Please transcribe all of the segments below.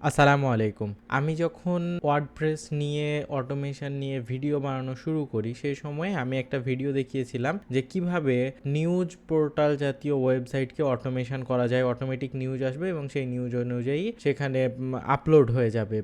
আসসালামু আলাইকুম। আমি যখন ওয়ার্ডপ্রেস নিয়ে অটোমেশন নিয়ে ভিডিও বানানো শুরু করি সেই সময়ে আমি একটা ভিডিও দেখিয়েছিলাম যে কিভাবে নিউজ পোর্টাল জাতীয় ওয়েবসাইটকে অটোমেশন করা যায়। অটোমেটিক নিউজ আসবে এবং সেই নিউজ অনুযায়ী সেখানে আপলোড হয়ে যাবে।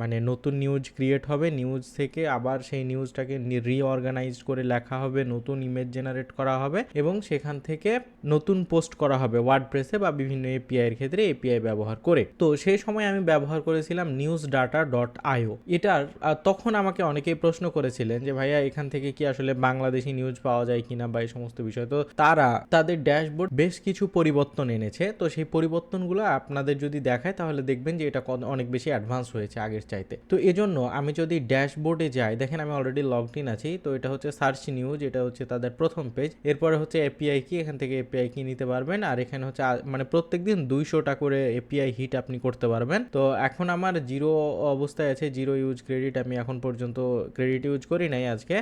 মানে নতুন নিউজ ক্রিয়েট হবে, নিউজ থেকে আবার সেই নিউজটাকে রিঅর্গানাইজড করে লেখা হবে, নতুন ইমেজ জেনারেট করা হবে এবং সেখান থেকে নতুন পোস্ট করা হবে ওয়ার্ডপ্রেসে বা বিভিন্ন এপিআই এর ক্ষেত্রে এপিআই ব্যবহার করে। তো সেই সময় আমি ব্যবহার করেছিলাম newsdata.io। এটার তখন আমাকে অনেকেই প্রশ্ন করেছিলেন যে ভাইয়া এখান থেকে কি আসলে বাংলাদেশি নিউজ পাওয়া যায় কিনা বা এই সমস্ত বিষয়। তো তারা তাদের ড্যাশবোর্ড বেশ কিছু পরিবর্তন এনেছে। তো সেই পরিবর্তনগুলো আপনাদের যদি দেখায় তাহলে দেখবেন যে এটা অনেক বেশি অ্যাডভান্স হয়েছে আগের চাইতে। তো এজন্য আমি যদি ড্যাশবোর্ডে যাই, দেখেন আমি অলরেডি লগড ইন আছি। তো এটা হচ্ছে সার্চ নিউজ, এটা হচ্ছে তাদের প্রথম পেজ। এরপরে হচ্ছে এপিআই কি, এখান থেকে এপিআই কি নিতে পারবেন। আর এখানে হচ্ছে মানে প্রত্যেকদিন 200টা করে এপিআই হিট আপনি করতে পারবেন। তো এখন আমার জিরো অবস্থায় আছে, জিরো ইউজ ক্রেডিট। আমি এখন পর্যন্ত ক্রেডিট ইউজ করি নাই, আজকে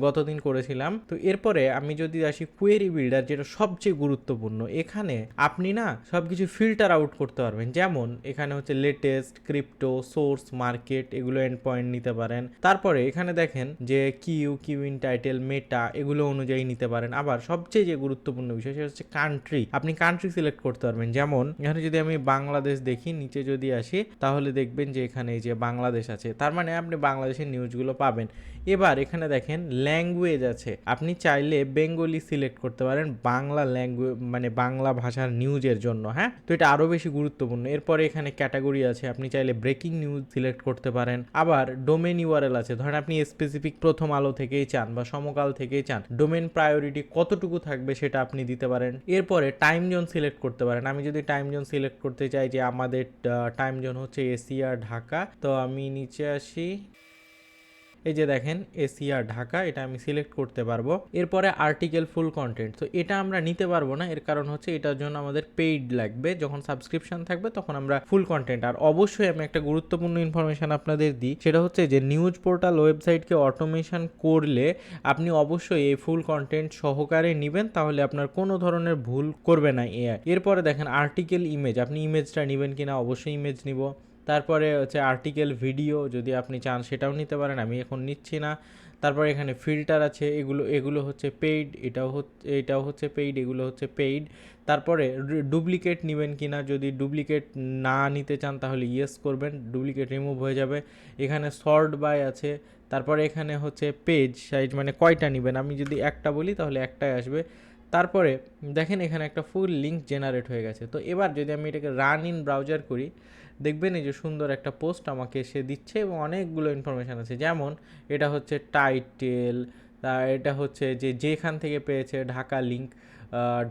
গতদিন করেছিলাম। তো এরপরে আমি যদি আসি কোয়েরি বিল্ডার, যেটা সবচেয়ে গুরুত্বপূর্ণ, এখানে আপনি না সবকিছু ফিল্টার আউট করতে পারবেন। যেমন এখানে হচ্ছে লেটেস্ট, ক্রিপ্টো, সোর্স, মার্কেট, এগুলো এন্ড পয়েন্ট নিতে পারেন। তারপরে এখানে দেখেন যে কিউ ইন টাইটেল, মেটা, এগুলো অনুযায়ী নিতে পারেন। আবার সবচেয়ে যে গুরুত্বপূর্ণ বিষয় সেটা হচ্ছে কান্ট্রি। আপনি কান্ট্রি সিলেক্ট করতে পারবেন। যেমন এখানে যদি আমি বাংলাদেশ দেখি, নিচে যদি আসি তাহলে দেখবেন যে এখানে এই যে বাংলাদেশ আছে, তার মানে আপনি বাংলাদেশের নিউজগুলো পাবেন। এবার এখানে দেখেন ল্যাঙ্গুয়েজ আছে, আপনি চাইলে বেঙ্গলি সিলেক্ট করতে পারেন বাংলা ল্যাঙ্গুয়েজ, মানে বাংলা ভাষার নিউজের জন্য। হ্যাঁ, তো এটা আরও বেশি গুরুত্বপূর্ণ। এরপরে এখানে ক্যাটাগরি আছে, আপনি চাইলে ব্রেকিং নিউজ সিলেক্ট করতে পারেন। আবার ডোমেন ইউআরএল আছে, ধরেন আপনি স্পেসিফিক প্রথম আলো থেকেই চান বা সমকাল থেকেই চান, ডোমেন প্রায়োরিটি কতটুকু থাকবে সেটা আপনি দিতে পারেন। এরপরে টাইম জোন সিলেক্ট করতে পারেন। আমি যদি টাইম জোন সিলেক্ট করতে চাই যে আমাদের টাইম জোন হচ্ছে এশিয়া ঢাকা, তো আমি নিচে আসি, এই যে দেখেন এশিয়া ঢাকা, এটা আমি সিলেক্ট করতে পারবো। এরপরে আর্টিকেল ফুল কন্টেন্ট, তো এটা আমরা নিতে পারবো না, এর কারণ হচ্ছে এটার জন্য আমাদের পেইড লাগবে। যখন সাবস্ক্রিপশন থাকবে তখন আমরা ফুল কন্টেন্ট। আর অবশ্যই আমি একটা গুরুত্বপূর্ণ ইনফরমেশন আপনাদের দিই, সেটা হচ্ছে যে নিউজ পোর্টাল ওয়েবসাইটকে অটোমেশন করলে আপনি অবশ্যই এই ফুল কন্টেন্ট সহকারে নেবেন, তাহলে আপনার কোনো ধরনের ভুল করবে না এআই। এরপরে দেখেন আর্টিকেল ইমেজ, আপনি ইমেজটা নেবেন কিনা, অবশ্যই ইমেজ নিব। তারপরে হচ্ছে আর্টিকেল ভিডিও, যদি আপনি চান সেটাও নিতে পারেন, আমি এখন নিচ্ছি না। তারপরে এখানে ফিল্টার আছে, এগুলো হচ্ছে পেইড, এটাও হচ্ছে পেইড, এগুলো হচ্ছে পেইড। তারপরে ডুপ্লিকেট নেবেন কিনা, যদি ডুপ্লিকেট না নিতে চান তাহলে ইয়েস করবেন, ডুপ্লিকেট রিমুভ হয়ে যাবে। এখানে সর্ট বাই আছে। তারপরে এখানে হচ্ছে পেজ সাইজ, মানে কয়টা নেবেন, আমি যদি একটা বলি তাহলে একটাই আসবে। তারপরে দেখেন এখানে একটা ফুল লিঙ্ক জেনারেট হয়ে গেছে। তো এবার যদি আমি এটাকে রান ইন ব্রাউজার করি, দেখবেন এই যে সুন্দর একটা পোস্ট আমাকে সে দিচ্ছে এবং অনেকগুলো ইনফরমেশান আছে। যেমন এটা হচ্ছে টাইটেল, এটা হচ্ছে যে যেখান থেকে পেয়েছে ঢাকা লিঙ্ক,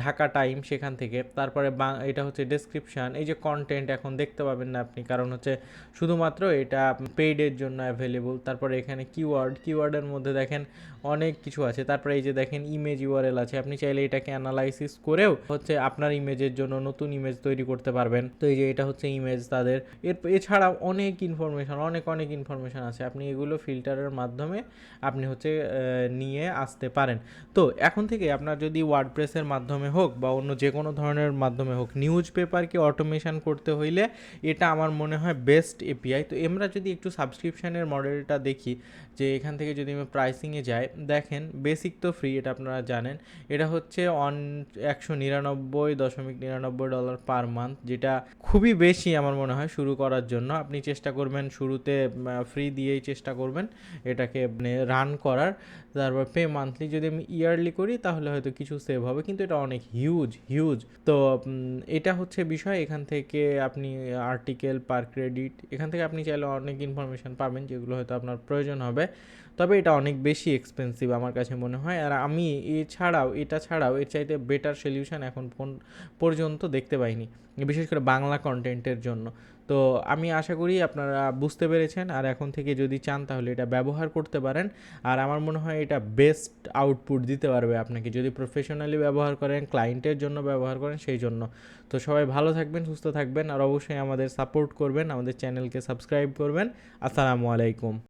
ঢাকা টাইম, সেখান থেকে। তারপরে এটা হচ্ছে ডেসক্রিপশান, এই যে কন্টেন্ট এখন দেখতে পাবেন না আপনি, কারণ হচ্ছে শুধুমাত্র এটা পেইডের জন্য অ্যাভেলেবল। তারপরে এখানে কিওয়ার্ডের মধ্যে দেখেন অনেক কিছু আছে। তারপরে এই যে দেখেন ইমেজ ইউআরএল আছে, আপনি চাইলে এটাকে অ্যানালাইসিস করেও হচ্ছে আপনার ইমেজের জন্য নতুন ইমেজ তৈরি করতে পারবেন। তো এই যে এটা হচ্ছে ইমেজ তাদের। এছাড়াও অনেক ইনফরমেশন আছে, আপনি এগুলো ফিল্টারের মাধ্যমে আপনি হচ্ছে নিয়ে আসতে পারেন। তো এখন থেকে আপনার যদি ওয়ার্ডপ্রেসের মাধ্যমে হোক বা অন্য যে কোনো ধরনের মাধ্যমে হোক, নিউজ পেপারকে অটোমেশন করতে হইলে এটা আমার মনে হয় বেস্ট এপিআই। তো আমরা যদি একটু সাবস্ক্রিপশানের মডেলটা দেখি, যে এখান থেকে যদি আমি প্রাইসিংয়ে যাই, দেখেন বেসিক তো ফ্রি, এটা আপনারা জানেন। এটা হচ্ছে $199.99 পার মান্থ, যেটা খুবই বেশি আমার মনে হয় শুরু করার জন্য। আপনি চেষ্টা করবেন শুরুতে ফ্রি দিয়েই চেষ্টা করবেন এটাকে মানে রান করার। তারপর পে মান্থলি, যদি আমি ইয়ারলি করি তাহলে হয়তো কিছু সেভ হবে, কিন্তু এটা অনেক হিউজ। তো এটা হচ্ছে বিষয়। এখান থেকে আপনি আর্টিকেল পার ক্রেডিট, এখান থেকে আপনি চাইলে অনেক ইনফরমেশান পাবেন যেগুলো হয়তো আপনার প্রয়োজন হবে। তবে এটা অনেক বেশি এক্সপেন্সিভ আমার কাছে মনে হয়। আর আমি এটা ছাড়াও এর চাইতে বেটার সলিউশন এখন পর্যন্ত দেখতে পাইনি, বিশেষ করে বাংলা কন্টেন্টের জন্য। তো আমি আশা করি আপনারা বুঝতে পেরেছেন, আর এখন থেকে যদি চান তাহলে এটা ব্যবহার করতে পারেন। আর আমার মনে হয় এটা বেস্ট আউটপুট দিতে পারবে আপনাকে, যদি প্রফেশনালি ব্যবহার করেন, ক্লায়েন্টের জন্য ব্যবহার করেন, সেই জন্য। তো সবাই ভালো থাকবেন, সুস্থ থাকবেন, আর অবশ্যই আমাদের সাপোর্ট করবেন, আমাদের চ্যানেলকে সাবস্ক্রাইব করবেন। আসসালামু আলাইকুম।